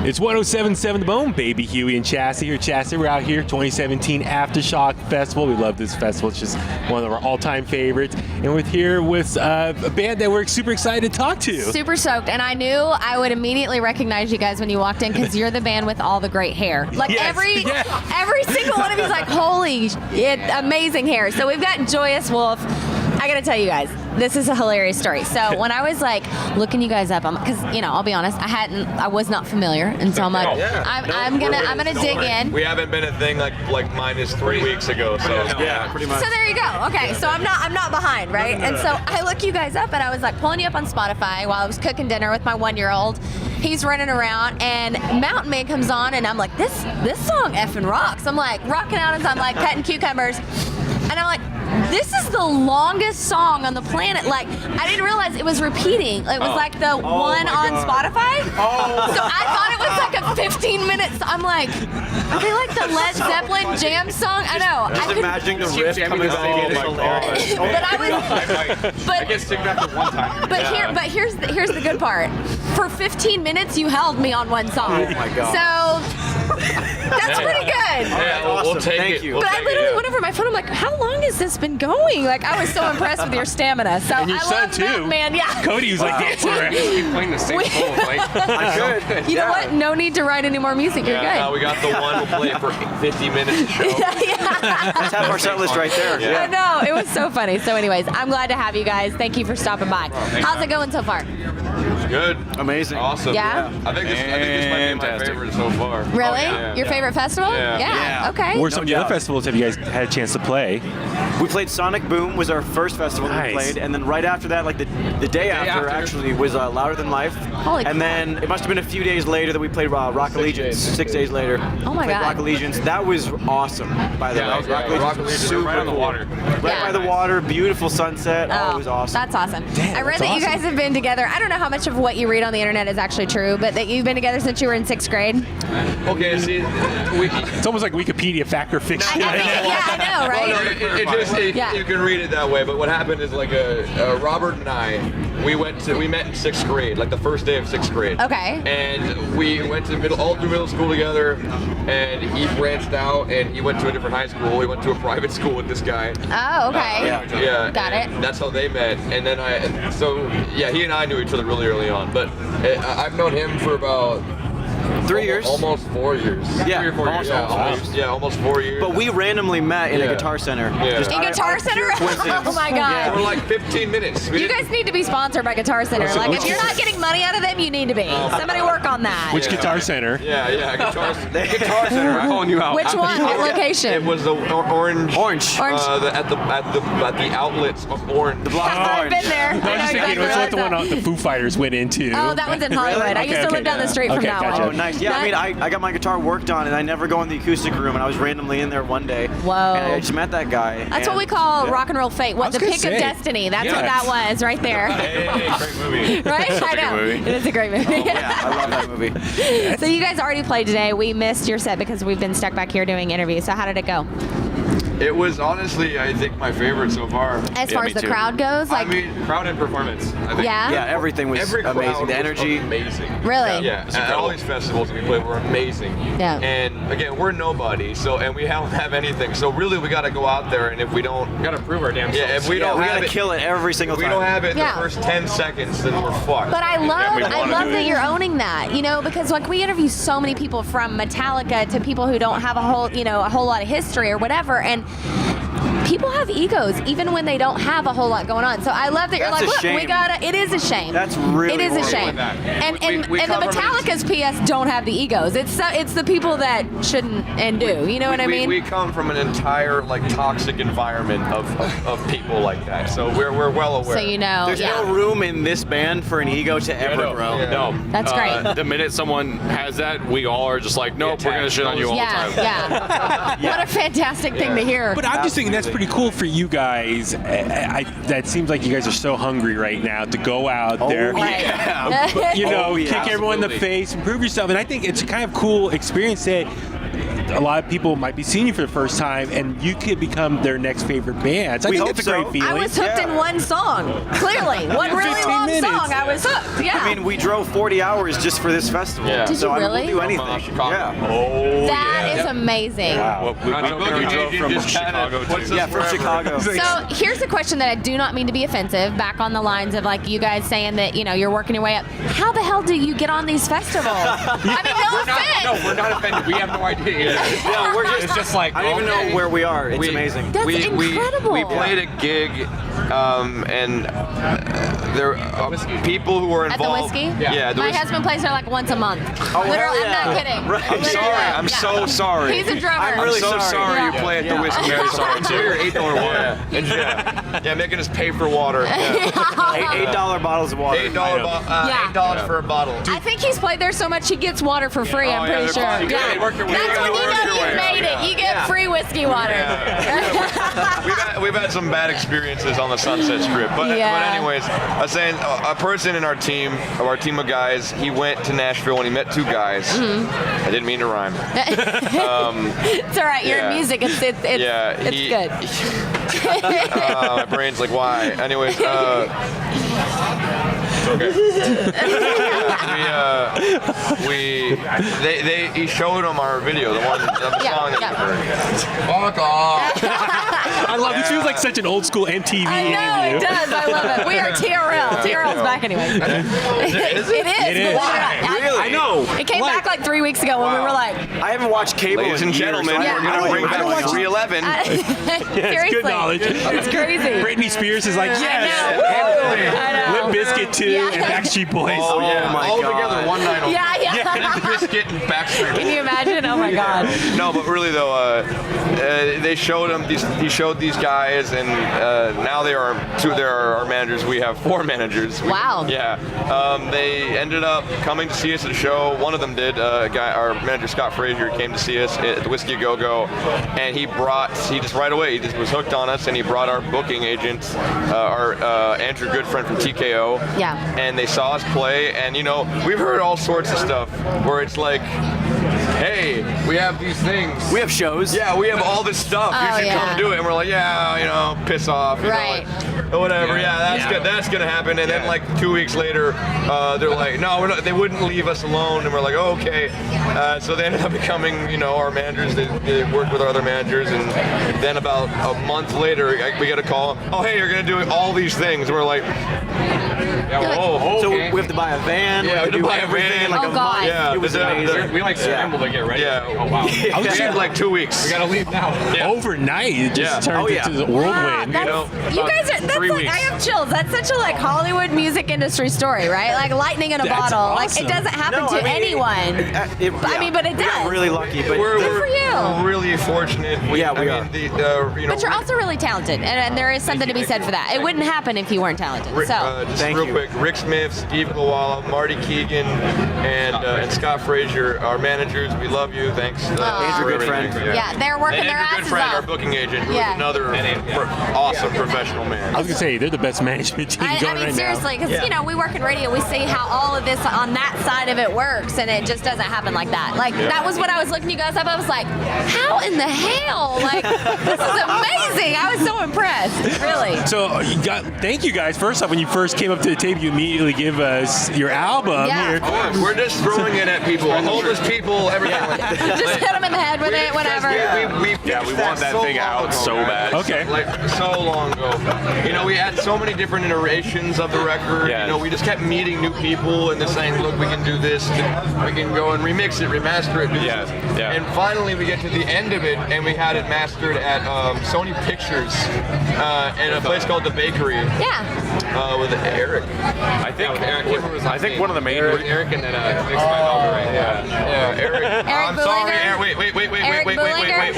It's 107.7 The Bone, baby. Huey and Chassie here. Chassie, we're out here, 2017 Aftershock Festival. We love this festival. It's just one of our all-time favorites. And we're here with a band that we're super excited to talk to. Super stoked. And I knew I would immediately recognize you guys when you walked in because you're the band with all the great hair. Like every single one of you's like, holy shit, amazing hair. So we've got Joyous Wolf. I gotta tell you guys, this is a hilarious story. So when I was like looking you guys up, because I'll be honest, I was not familiar, and so I'm like, I'm gonna dig in. We haven't been a thing like minus 3 weeks ago, so yeah, pretty much. So there you go. Okay, so I'm not behind, right? And so I look you guys up, and I was like pulling you up on Spotify while I was cooking dinner with my 1-year-old. He's running around, and Mountain Man comes on, and I'm like, this song effing rocks. I'm like rocking out as I'm like cutting cucumbers, and I'm like, this is the longest song on the planet. Like, I didn't realize it was repeating. It was like the one on Spotify. So I thought it was like a 15 minutes. I'm like, are they like the Led Zeppelin jam song? I know. Just imagining the riff coming out. Oh my god. But I get sick after one time. But here's the good part. For 15 minutes, you held me on one song. Oh my god. So that's pretty good. Yeah, we'll take Thank it. you. We'll But I take literally it. went over my phone. I'm like, how long has this been going? Like, I was so impressed with your stamina. So And your I son, love too. Mountain Man. Yeah. Cody was like dancing around. Keep playing the same song. Like, I could. You know what? No need to write any more music. You're Yeah, good. we got the one we'll play for 50 minutes of show. Let's have our set list right there. Yeah. I know. It was so funny. So anyways, I'm glad to have you guys. Thank you for stopping by. How's it going so far? Good. Amazing. Awesome. Yeah? I think this might be my Fantastic. favorite so far. Really? Yeah. Your favorite festival? Yeah. Yeah. Okay. Where some of the doubt. other festivals have you guys had a chance to play? We played Sonic Boom was our first festival that we Nice. played, and then right after that, like the day after actually was Louder Than Life. Holy and then it must have been a few days later that we played Rock Allegiance. 6 days later. Oh my played God. Rock Allegiance. That was awesome, by the way. Rock Allegiance was super right on the cool. water. Right Yeah. by the water, beautiful sunset. Oh, it was awesome. That's awesome. Damn, I read that's that you awesome. guys have been together. I don't know how much of what you read on the internet is actually true, but that you've been together since you were in 6th grade. Okay, see, It's almost like Wikipedia fact or fiction. Yeah, I know, right? Yeah. you can read it that way, but what happened is like Robert and I, we met in 6th grade, like the first day of 6th grade. Okay. And we went to all through middle school together, and he branched out and he went to a different high school. He went to a private school with this guy. Oh, okay. Yeah. Got and it. That's how they met. And then he and I knew each other really early on, but I've known him for about 3 years. Almost 4 years. Yeah, 3 or 4 years. Almost 4 years. But we randomly met in a Yeah. Guitar Center. Yeah. Just In out of Guitar Center? pure coincidence. Oh my God. For like 15 minutes. You guys need to be sponsored by Guitar Center. Like, if you're not getting money out of them, you need to be. Somebody work on that. Which Guitar Center? Yeah, Guitar Center. I'm calling you out. Which one? What location? It was the orange. Orange. Orange. At the outlets of Orange. The block of I've orange. been there. No, I I'm know just thinking, exactly what's the what one the Foo Fighters went into? Oh, that one's in Hollywood. I used to live down the street from Okay, that gotcha. Oh, one. nice. Yeah, I got my guitar worked on, and I never go in the acoustic room, and I was randomly in there one day. Whoa. And I just met that guy. That's what and- we call yeah. rock and roll fate. What, was the gonna pick say. of destiny. That's what Yes. that was right there. Hey, great movie. Right? I know. movie. It is a great movie. Yeah, I love that movie. So you guys already played today. We missed your set because we've been stuck back here doing interviews. So how did it go? It was honestly, I think, my favorite so far. As far me as the too. crowd goes, like, I mean, Crowd and performance. I think. yeah? Yeah, everything was every crowd amazing. The was energy. amazing. Really? Yeah, and all these festivals we played were amazing. Yeah. And again, we're nobody, and we don't have anything. So really, we got to go out there, and if we don't, We gotta prove our damn selves. if we don't we have gotta it, kill it every single if we time. don't have it in Yeah. the first 10 seconds, then we're fucked. But I love, we wanna do that it. you're owning that, because like we interview so many people from Metallica to people who don't have a whole lot of history or whatever, and people have egos even when they don't have a whole lot going on. So I love that you're That's like, a look, we shame. gotta. It is a shame. That's really It is a horrible. shame. That. And We and the come from an- Metallica's PS don't have the egos. It's the people that shouldn't and do. You know what I mean? We come from an entire toxic environment of people like that, so we're well aware. so you know. There's yeah. no room in this band for an ego to ever grow. Yeah. No. That's great. The minute someone has that, we all are just like, nope, we're gonna shit on you all the Yeah, time. yeah. What a fantastic thing to hear. But I'm just thinking that's pretty cool for you guys. That seems like you guys are so hungry right now to go out there. Right. You know, Oh, yeah, kick everyone in the absolutely. face, and prove yourself. And I think it's a kind of cool experience that a lot of people might be seeing you for the first time, and you could become their next favorite band. So I We think hope it's a great so. feeling. I was hooked in one song. Clearly, one really 15 long minutes. song. I was hooked. Yeah. I mean, we drove 40 hours just for this festival. Yeah. Did so you really? I mean, we'll do anything. Chicago. Yeah. Oh, That is yeah. amazing. Well, we drove from Chicago to Yeah, from Chicago. So here's a question that I do not mean to be offensive. Back on the lines of like you guys saying that you're working your way up. How the hell do you get on these festivals? I mean, no offense. No, we're not offended. We have no idea yet. Yeah, we're It's just like I don't even know where we are. It's amazing. That's incredible. We played a gig, and there are people who were At the involved. Whiskey? Yeah, My husband plays there like once a month. Literally, hell yeah. I'm not kidding. Right. I'm sorry. Literally, I'm yeah. so sorry. He's a drummer. I'm really so sorry. you Yeah. play at the Yeah. Whiskey. Very sorry too. Your $8 water. Yeah, making us pay for water. Yeah. $8 bottles of water. Yeah. $8 for a bottle. I think he's played there so much he gets water for free. I'm pretty sure. You gotta work your way That's up. when You you work know your you've way up. made it. You get free whiskey water. We've had some bad experiences on the Sunset Strip, but anyways, I was saying a person in our team of guys, he went to Nashville and he met two guys. Mm-hmm. I didn't mean to rhyme. It's all right. You're in music. It's good. My brain's like, why? Anyways, he showed him our video, the song that you heard. Fuck off. I love this. Feels like such an old school MTV I know interview. it does. I love it. We are TRL. TRL's back anyway. It is. It is. Really? I know. It came back like 3 weeks ago when we were like, I haven't watched cable Ladies in and years, gentlemen, so Yeah. we're going to bring I don't back watch 311. It's good knowledge. It's crazy. Britney Spears is like, I yes. know. I know. Limp Bizkit too, Yeah. and Backstreet Boys. Oh, yeah. my All God. together one night. Yeah. Biscuit and Backstreet. Can you imagine? Oh my God. No, but really though, they showed him. He showed these guys, and now they are two. There are our managers. We have 4 managers. Wow. Yeah. They ended up coming to see us at a show. One of them did. Our manager Scott Frazier came to see us at the Whiskey A Go Go, and he just right away he just was hooked on us, and he brought our booking agent, our Andrew Goodfriend from TKO. Yeah. And they saw us play, and we've heard all sorts of stuff where it's like, hey, we have these things. We have shows. Yeah, we have all this stuff. Oh, You should yeah. come do it. And we're like, yeah, piss off. Right. Whatever. Yeah, that's good. That's gonna happen. And then like 2 weeks later, they're like, no, we're not. They wouldn't leave us alone. And we're like, oh, okay. So they ended up becoming, our managers. They worked with our other managers. And then about a month later, we get a call. Oh, hey, you're gonna do all these things. And we're like, So we have to buy a van. Yeah, we have to do buy a everything van. in like Oh, a God. month. Yeah, It was amazing. We like scrambled to get ready. Yeah. Oh wow. We had like 2 weeks. We gotta leave now. Yeah. Overnight, it just Yeah. turns Oh, yeah. into a Wow, whirlwind. you guys are. That's 3 like weeks. I have chills. That's such a like Hollywood music industry story, right? Like lightning in a That's bottle. awesome. Like it doesn't happen No, to I mean, anyone. I mean, but it we got does. really lucky, but We're Good for you. really fortunate. we are. The, But you're also really talented, and there is something to be said for that. It wouldn't happen if you weren't talented. Rick, So just Thank real you. quick, Rick Smith, Steve Glawala, Marty Keegan, and Scott Frazier, our managers. We love you. Thanks. Andrew for Goodfriend. everything. yeah, they're working And their Andrew asses Goodfriend, our off. booking agent, who's Yeah. another awesome professional man. I was gonna say they're the best management team I going mean, right seriously, because Yeah. we work in radio, we see how all of this on that side of it works, and it just doesn't happen like that. Like that was when I was looking you guys up. I was like, how in the hell? Like this is amazing. I was so impressed. Really. now. So thank you guys. First off, when you first came up to the tape, you immediately give us your album. Yeah. Here. We're just throwing it at people, homeless people, everything. Just hit them in the head with it, whatever. We want that thing out so bad. Okay. Like so long ago. We had so many different iterations of the record. Yeah. We just kept meeting new people and just saying, look, we can do this. We can go and remix it, remaster it, do this. Yeah. And finally, we get to the end of it, and we had it mastered at Sony Pictures in a place called The Bakery Yeah. with Eric. I think one of the main Eric and then mixed by Valkyrie. Yeah, Eric. I'm sorry, Bullinger? Eric. Wait. Eric Bullinger?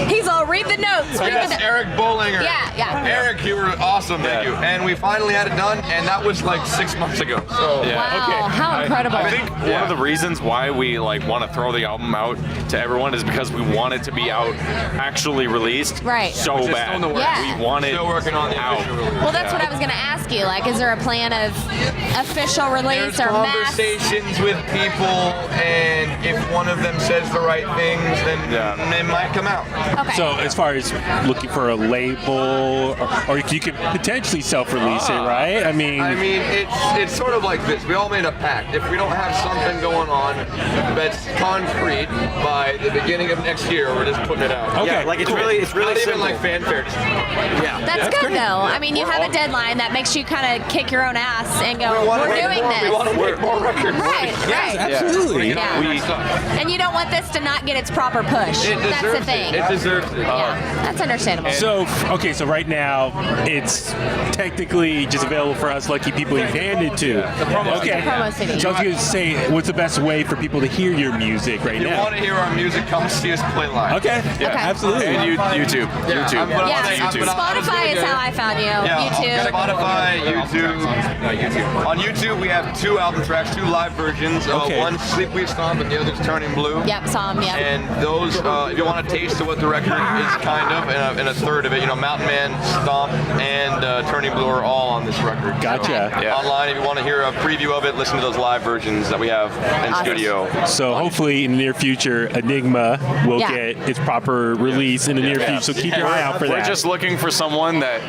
He's all read the notes. Read the Yes, notes. Eric Bollinger. Yeah. Eric, you were awesome. Thank you. And we finally had it done, and that was like 6 months ago. So Wow, how incredible. I think one of the reasons why we want to throw the album out to everyone is because we want it to be out, actually released, Right. so Which is bad. still in the works. Yeah. We want it still working on the out. official release. Well, that's what I was going to ask you. Like, is there a plan of official release There's or mass? conversations with people, and if one of them says the right things, then it might come out. Okay. So as far as looking for a label, or if you could potentially self-release it, right? I mean, it's sort of like this. We all made a pact. If we don't have something going on that's concrete by the beginning of next year, we're just putting it out. Okay, Yeah, like it's really Not simple. even like fanfare. Yeah. That's good great. though. I mean, you have a deadline that makes you kind of kick your own ass and go, we're doing this. We want to make more records. Right, right. absolutely. Yeah. And you don't want this to not get its proper push. It That's the deserves thing. it. It deserves it. Yeah, that's understandable. So, okay, so right now it's technically just available for us lucky people you've handed to. Okay. The promo CD. So I was going to say, what's the best way for people to hear your music right If you now? want to hear our music, come see us play live. Okay. Yeah, Okay. absolutely. And YouTube. Yeah, YouTube. Spotify is how I found you. Yeah, YouTube. Spotify, YouTube. On YouTube, we have 2 album tracks, 2 live versions. Okay. One Sleep We Stomp and the other's Turning Blue. Yep, saw him, yep. And those, if you want a taste of what the record is kind of, and a third of it, Mountain Man, Stomp, and Turning Blue are all on this record. Gotcha. So, Yeah. Online, if you want to hear a preview of it, listen to those live versions that we have in Awesome. studio. So hopefully in the near future, Enigma will Yeah. get its proper release in the near future. So keep your eye out for We're that. just looking for someone that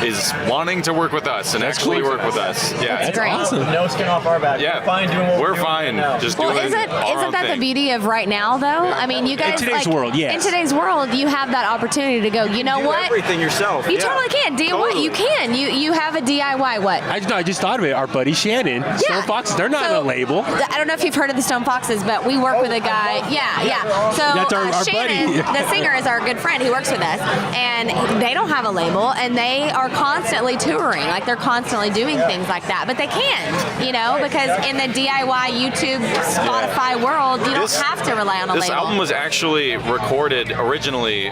is wanting to work with us and actually work with us. Yeah. That's great. awesome. No skin off our back. Yeah. We're fine doing what We're doing fine. right now. Just Well, doing isn't our own that the thing. beauty of right now, though? I mean, you guys today's like, world, yes. in today's world, you have that opportunity to go. You know do what? everything yourself. You yeah. totally can. Do you what? You can. You have a DIY what? I just thought of it. Our buddy Shannon, Stone Foxes, they're not So, on a label. I don't know if you've heard of the Stone Foxes, but we work with a guy. Yeah. So That's our Shannon, buddy. the singer, is our good friend. He works with us, and they don't have a label, and they are constantly touring. Like they're constantly doing things like that, but they can, because in the DIY YouTube, Spotify world, you don't have to rely on a This label. album was actually recorded originally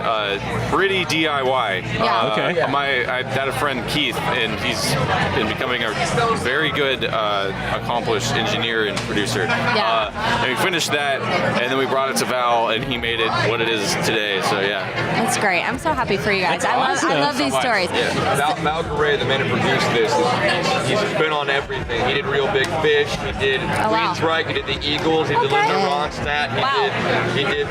pretty DIY. Yeah. Okay. I had a friend Keith, and he's been becoming a very good, accomplished engineer and producer. Yeah. And we finished that, and then we brought it to Val, and he made it what it is today. So yeah. That's great. I'm so happy for you guys. I awesome. love these stories. Yeah. Mal Gray, the man who produced this, he's been on everything. He did Real Big Fish. He did Oh, wow. Queensryche. He did the Eagles. He did Okay. Linda Ronstadt. Wow. He did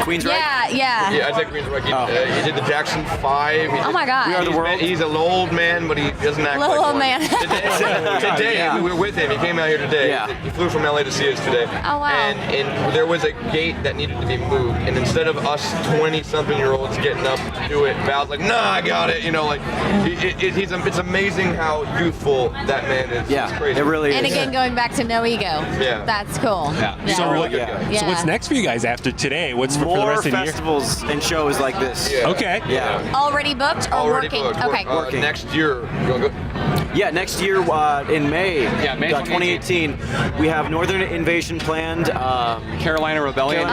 Queens, right? Yeah. Yeah, I said Queensryche. He did the Jackson 5. Oh my God. We Are the World. He's an old man, but he doesn't act Little like old one. man. Today, Yeah. we were with him. He came out here today. Yeah. He flew from LA to see us today. Oh, wow. And there was a gate that needed to be moved. And instead of us 20-something-year-olds getting up to do it, Val's like, nah, I got it. It's amazing how youthful that man is. Yeah, It's crazy. it really And is. again, going back to no ego. Yeah. That's cool. Yeah. So, Really what, good guy. so what's next for you guys after today? What's for the More rest of the year? festivals and shows like this. Yeah. Okay. Yeah. Already booked or Already working? booked. Okay. Working. Next year, you'll go. Yeah, next year in May, May 2018, we have Northern Invasion planned. Carolina Rebellion. and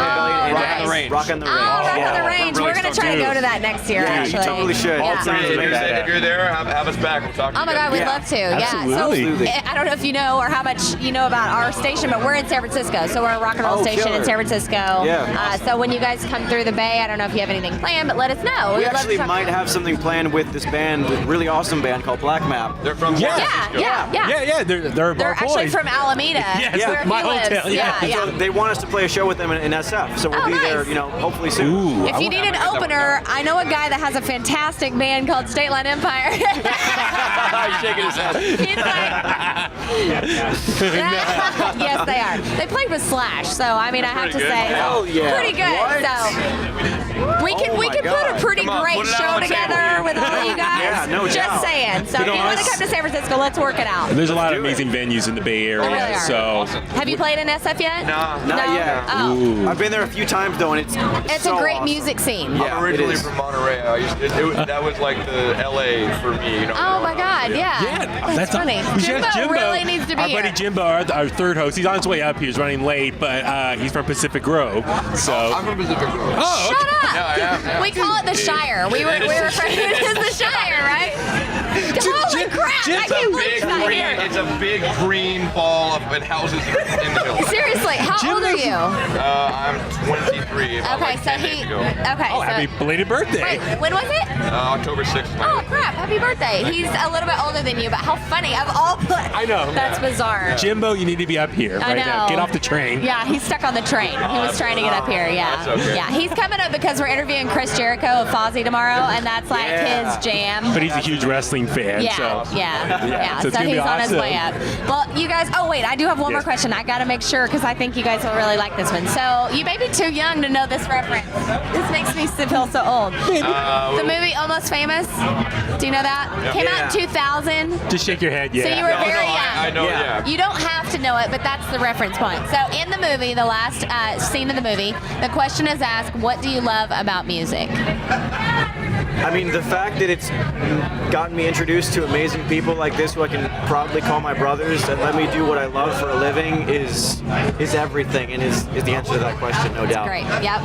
Rock on the Range. Rock on the Oh, Range. Rock yeah. on the Range. really We're going to stoked try to to go do to that next year, Yeah, you actually. totally should. Yeah. All sounds amazing. If you're there, have us back. We'll talk to Oh you my guys. God, we'd Yeah. love to. Yeah. Absolutely. So I don't know if you know or how much you know about our station, but we're in San Francisco. So we're a rock and roll Oh, station killer. in San Francisco. Yeah. So when you guys come through the Bay, I don't know if you have anything planned, but let us know. We We'd love to actually talk- might have something planned with this band, this really awesome band called Black Map. They're from Yeah. San Yeah, Francisco. yeah. They're They're our actually boys. from Alameda. Yes, where my he lives. hometown, yeah. Yeah. So they want us to play a show with them in SF, so we'll Oh, be nice. there, hopefully soon. Ooh. If you need an opener, I know a guy that has a fantastic band called State Line Empire. He's shaking his head. He's like, yes, they are. They played with Slash, so I mean, I have to Pretty good. say, Hell yeah. pretty good. What? So we can Oh we my can put God. a pretty Come on, great put it out show on the table together here. with all you guys. Yeah, no Just doubt. saying. So if you want to come to San Francisco, let's work it out. There's a lot of do it. amazing venues in the Bay Area. really are. So Have you played in SF yet? Nah. Not No? yet. Oh. Ooh. I've been there a few times though, and it's It's so a great awesome. music scene. Yeah. I'm originally it is. from Monterey. That was like the LA for me. Oh my God, yeah. yeah, That's funny. We should have Jimbo really needs to be Our here. buddy Jimbo, our third host. He's on his way up. He was running late, but he's from Pacific Grove. So. I'm from Pacific Grove. Oh, Shut up! Yeah. We call it the Shire. We were referring to it as the Shire, right? Holy crap! I can't believe Big it's not green, here. it's a big green ball of and houses in the middle. Seriously, Seriously, how old are you? I'm 23. About Okay, like so 10 days ago. Okay, Oh, so. happy belated birthday. Wait, when was it? October 6th. Oh crap! Happy birthday. He's a little bit older than you, but how funny! Of all, I know. That's bizarre. Jimbo, you need to be up here I right now. know. Get off the train. Yeah, he's stuck on the train. He was trying to get up here. Yeah, That's okay. yeah. He's coming up because we're interviewing Chris Jericho of Fozzy tomorrow, and that's like his jam. But he's a huge wrestling fan, Yeah, so. yeah. so it's So gonna be he's on his awesome. way up. Well, you guys. Oh wait, I do have one more Yes. question. I gotta make sure because I think you guys will really like this one. So you may be too young to know this reference. This makes me feel so old. The movie Almost Famous. Do you know that? Came out in 2000. Just shake your head, yeah. So you were very young. I know, yeah. You don't have to know it, but that's the reference point. So in the movie, the last scene of the movie, the question is asked, what do you love about music? I mean, the fact that it's gotten me introduced to amazing people like this who I can proudly call my brothers and let me do what I love for a living is everything and is the answer to that question, no doubt. Great. Yep.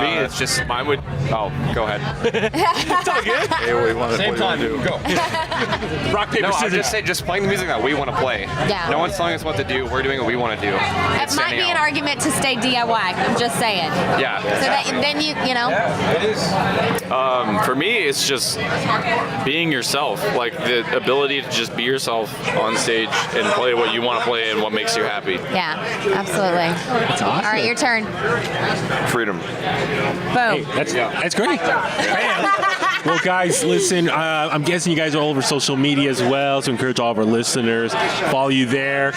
Me, it's just mine would. Oh, go ahead. It's all good. Hey, what do you want Same time. Go. Rock, paper, No, I scissors. just say just playing the music that we want to play. Yeah. No one's telling us what to do. We're doing what we want to do. It might standing be an out. argument to stay DIY. I'm just saying. Yeah. So that, then you know. It is. For me, it's just being yourself. Like the ability to just be yourself on stage and play what you want to play and what makes you happy. Yeah, absolutely. That's awesome. All right, your turn. Freedom. Boom. That's great. Bam. Well, guys, listen, I'm guessing you guys are all over social media as well, so encourage all of our listeners, follow you there.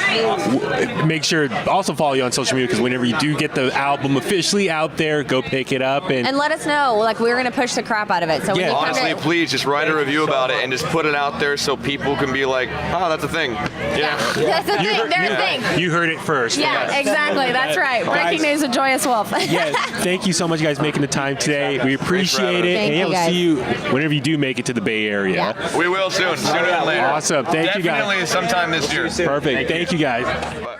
Make sure also follow you on social media because whenever you do get the album officially out there, go pick it up. And let us know. Like, we're going to push the crap out of it. So when Yeah. you come Honestly, to, please just write a review about it and just put it out there so people can be like, oh, that's a thing. yeah, that's the thing. They're a thing. You heard it first. Yeah, exactly. That's right. Breaking news with Joyous Wolf. Yeah, thank you so much, guys, making the time today. We appreciate it. Thank and you, we'll guys. see you whenever you do make it to the Bay Area. Yeah. We will soon, sooner than later. Awesome. Thank you, guys. Definitely sometime this year. Perfect. Thank you, guys. Bye.